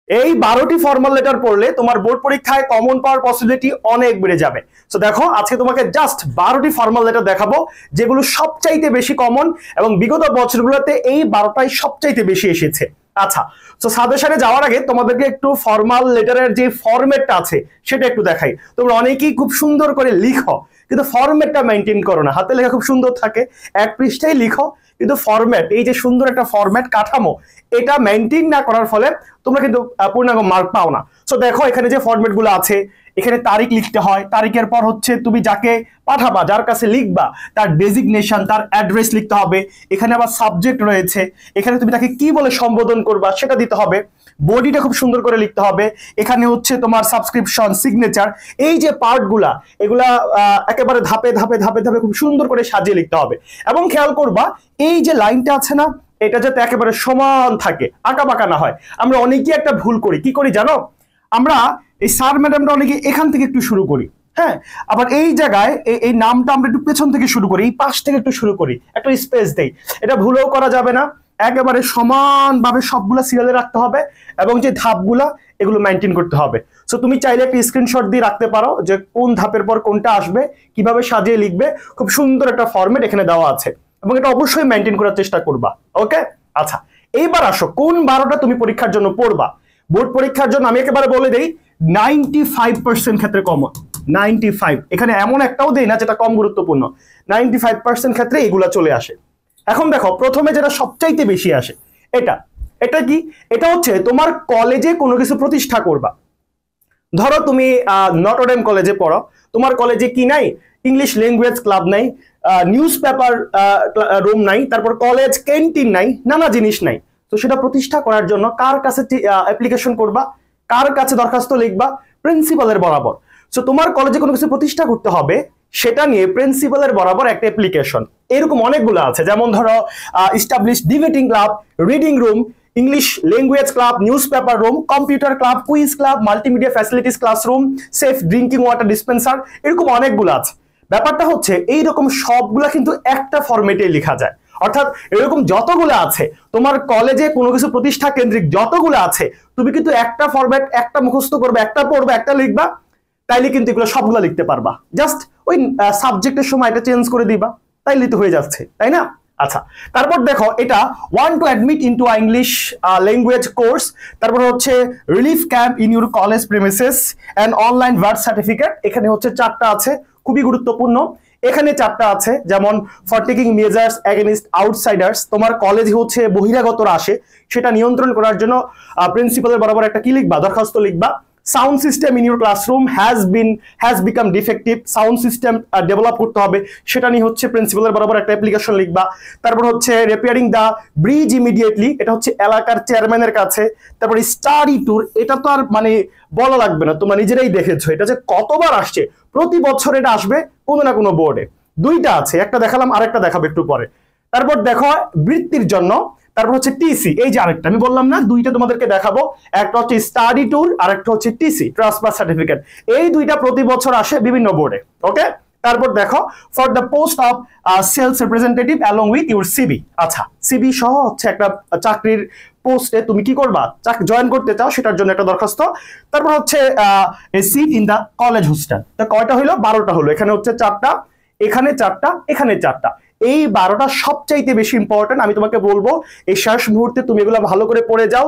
এই 12টি formal letter পড়লে তোমার বোর্ড পরীক্ষায় কমন পাওয়ার পসিবিলিটি অনেক বেড়ে যাবে। সো দেখো আজকে তোমাকে জাস্ট 12টি ফর্মাল লেটার দেখাবো যেগুলো সবচাইতে বেশি কমন এবং বিগত বছরগুলোতে এই 12টাই সবচাইতে বেশি এসেছে। আচ্ছা, তো সাজেশনে যাওয়ার আগে তোমাদেরকে একটু ফর্মাল লেটারের যে ফরম্যাটটা আছে সেটা একটু দেখাই। তোমরা অনেকেই খুব সুন্দর করে লিখো কিন্তু ফরম্যাটটা মেনটেন করো না। হাতে লেখা খুব সুন্দর থাকে, এক পৃষ্ঠায় লিখো কিন্তু ফরম্যাট, এই যে সুন্দর একটা ফরম্যাট কাঠামো, এটা মেনটেন না করার ফলে তোমরা কিন্তু পূর্ণাঙ্গ মার্ক পাও না। সো দেখো এখানে যে ফরম্যাট গুলো আছে, এখানে তারিখ লিখতে হয়, তারিখের পর হচ্ছে তুমি যাকে পাঠাবা, যার কাছে লিখবা তার ডেজিগনেশন, তার অ্যাড্রেস লিখতে হবে। এখানে আবার সাবজেক্ট রয়েছে, এখানে তুমি তাকে কি বলে সম্বোধন করবা সেটা দিতে হবে। বডিটা খুব সুন্দর করে লিখতে হবে। এখানে হচ্ছে তোমার সাবস্ক্রিপশন, সিগনেচার, এই যে পার্টগুলা এগুলা একেবারে ধাপে ধাপে ধাপে ধাপে খুব সুন্দর করে সাজিয়ে লিখতে হবে। এবং খেয়াল করবা এই যে লাইনটা আছে না, এটা যাতে একেবারে সমান থাকে, আঁকা বাঁকা না হয়। আমরা অনেকেই একটা ভুল করি, কি করি জানো? আমরা এই স্যার ম্যাডামটা অনেকে এখান থেকে একটু শুরু করি, হ্যাঁ, আবার এই জায়গায় এই নামটা আমরা একটু পেছন থেকে শুরু করি, এই পাশ থেকে একটু শুরু করি, একটা স্পেস দেই। এটা ভুলেও করা যাবে না, একেবারে সমানভাবে সবগুলা সিরিয়ালে রাখতে হবে এবং যে ধাপগুলা এগুলো মেনটেন করতে হবে। সো তুমি চাইলে একটা স্ক্রিনশট দিয়ে রাখতে পারো যে কোন ধাপের পর কোনটা আসবে, কিভাবে সাজিয়ে লিখবে। খুব সুন্দর একটা ফরম্যাট এখানে দেওয়া আছে এবং এটা অবশ্যই মেনটেন করার চেষ্টা করবা। ওকে, আচ্ছা এইবার আসো কোন 12টা তুমি পরীক্ষার জন্য পড়বা। বোর্ড পরীক্ষার জন্য আমি একেবারে বলে দেই 95% ক্ষেত্রে কমন। 95, এখানে এমন একটাও দেই না যেটা কম গুরুত্বপূর্ণ। 95% ক্ষেত্রে এগুলা চলে আসে। এখন দেখো প্রথমে যেটা সবচাইতে বেশি আসে, এটা কি? এটা হচ্ছে তোমার কলেজে কোনো কিছু প্রতিষ্ঠা করবা। ধরো তুমি নটরডেম কলেজে পড়ো, তোমার কলেজে কি নাই? ইংলিশ ল্যাঙ্গুয়েজ ক্লাব নাই, নিউজ পেপার রুম নাই, তারপর কলেজ ক্যান্টিন নাই, নানা জিনিস নাই। তো সেটা প্রতিষ্ঠা করার জন্য কার কাছে অ্যাপ্লিকেশন করবা, কার কাছে দরখাস্ত লিখবা? প্রিন্সিপালের বরাবর। সো তোমার কলেজে কোনো কিছু প্রতিষ্ঠা করতে হবে, সেটা নিয়ে প্রিন্সিপালের বরাবর একটা অ্যাপ্লিকেশন। এরকম অনেকগুলো আছে, যেমন ধরো establish debating club, reading room, English language club, news paper room, computer club, quiz club, multimedia facilities classroom, safe drinking water dispenser, এরকম অনেকগুলো আছে। ব্যাপারটা হচ্ছে এইরকম সবগুলা কিন্তু একটা ফরম্যাটে লেখা যায়। অর্থাৎ এরকম যতগুলো আছে তোমার কলেজে কোনো কিছু প্রতিষ্ঠা কেন্দ্রিক যতগুলো আছে, তুমি কিন্তু একটা ফরম্যাট, একটা মুখস্থ করবে, একটা পড়বে, একটা লিখবা, তাইলে কিন্তু এগুলো সবগুলো লিখতে পারবা। জাস্ট ওই সাবজেক্টের সময় এটা চেঞ্জ করে দিবা, তাইলে তো হয়ে যাচ্ছে, তাই না? আচ্ছা, তারপর দেখো এটা one two admit into English language course, তারপর হচ্ছে relief camp in your college premises and online birth certificate. এখানে হচ্ছে 4টা আছে, খুবই গুরুত্বপূর্ণ। এখানে 4টা আছে, যেমন for taking measures against outsiders, তোমার কলেজে হচ্ছে বহিরাগতরা আসে সেটা নিয়ন্ত্রণ করার জন্য প্রিন্সিপালের বরাবর একটা কি লিখবা? দরখাস্ত লিখবা। Sound system in your classroom has become defective, sound system develop করতে হবে, সেটা নিয়ে হচ্ছে প্রিন্সিপালের বরাবর একটা অ্যাপ্লিকেশন লিখবা। তারপর হচ্ছে রিপেয়ারিং দ্য ব্রিজ ইমিডিয়েটলি, এটা হচ্ছে এলাকার চেয়ারম্যানের কাছে। তারপর স্টাডি ট্যুর, এটা তো আর মানে বলা লাগবে না, তোমরা নিজেরাই দেখেছো এটা যে কতবার আসছে, প্রতি বছর এটা আসবে কোনো না কোনো বোর্ডে। 2টা আছে, একটা দেখালাম, আরেকটা দেখাবো একটু পরে। তারপর দেখো বৃত্তির জন্য, তারপর হচ্ছে টিসি, এই যে আরেকটা আমি বললাম না, 2টা তোমাদেরকে দেখাবো, একটা হচ্ছে স্টাডি ট্যুর আর একটা হচ্ছে টিসি, ট্রান্সফার সার্টিফিকেট। এই 2টা প্রতি বছর আসে বিভিন্ন বোর্ডে। ওকে, তারপর দেখো for the post of sales representative along with your CB. আচ্ছা, সিবি সহ হচ্ছে একটা চাকরির পোস্টে তুমি কি করবা, জয়েন করতে চাও, সেটার জন্য একটা দরখাস্ত। তারপর হচ্ছে seat in the college hostel. তো কয়টা হলো? 12টা হলো। এখানে হচ্ছে 4টা, এখানে 4টা, এখানে 4টা। এই 12টা সবচাইতে বেশি ইম্পর্টেন্ট। আমি তোমাকে বলবো এই শেষ মুহূর্তে তুমি এগুলো ভালো করে পড়ে যাও,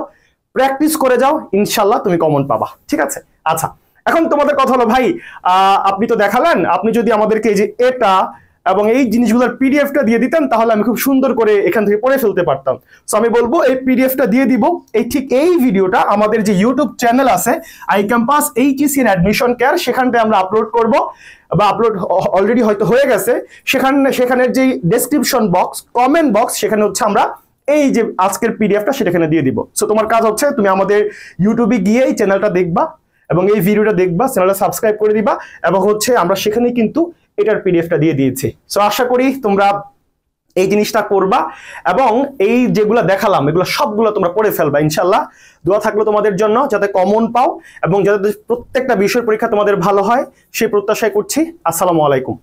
প্র্যাকটিস করে যাও, ইনশাল্লাহ তুমি কমন পাবা। ঠিক আছে? আচ্ছা, এখন তোমাদের কথা হলো ভাই আপনি তো দেখালেন, আপনি যদি আমাদেরকে এই যে এটা এবং এই জিনিসগুলোর পিডিএফটা দিয়ে দিতেন তাহলে আমি খুব সুন্দর করে এখান থেকে পড়ে ফেলতে পারতাম। সো আমি বলবো এই পিডিএফটা দিয়ে দিব। ঠিক এই ভিডিওটা আমাদের যে ইউটিউব চ্যানেল আছে I campus HSC and admission care, সেখানটায় আমরা আপলোড করব, বা আপলোড অলরেডি হয়তো হয়ে গেছে। সেখানের যে ডেসক্রিপশন বক্স, কমেন্ট বক্স, সেখানে হচ্ছে আমরা এই যে আজকের পিডিএফটা সেটা এখানে দিয়ে দিব। সো তোমার কাজ হচ্ছে তুমি আমাদের ইউটিউবে গিয়ে এই চ্যানেলটা দেখবা এবং এই ভিডিওটা দেখবা, চ্যানেলটা সাবস্ক্রাইব করে দিবা, এবং হচ্ছে আমরা সেখানেই কিন্তু এটার পিডিএফটা দিয়ে দিয়েছি। সো আশা করি তোমরা এই জিনিসটা করবা এবং এই যেগুলো দেখালাম এগুলো সবগুলো তোমরা পড়ে ফেলবা ইনশাল্লাহ। দোয়া থাকলো তোমাদের জন্য যাতে কমন পাও এবং যাতে প্রত্যেকটা বিষয় পরীক্ষা তোমাদের ভালো হয়, সেই প্রত্যাশাই করছি। আসসালামু আলাইকুম।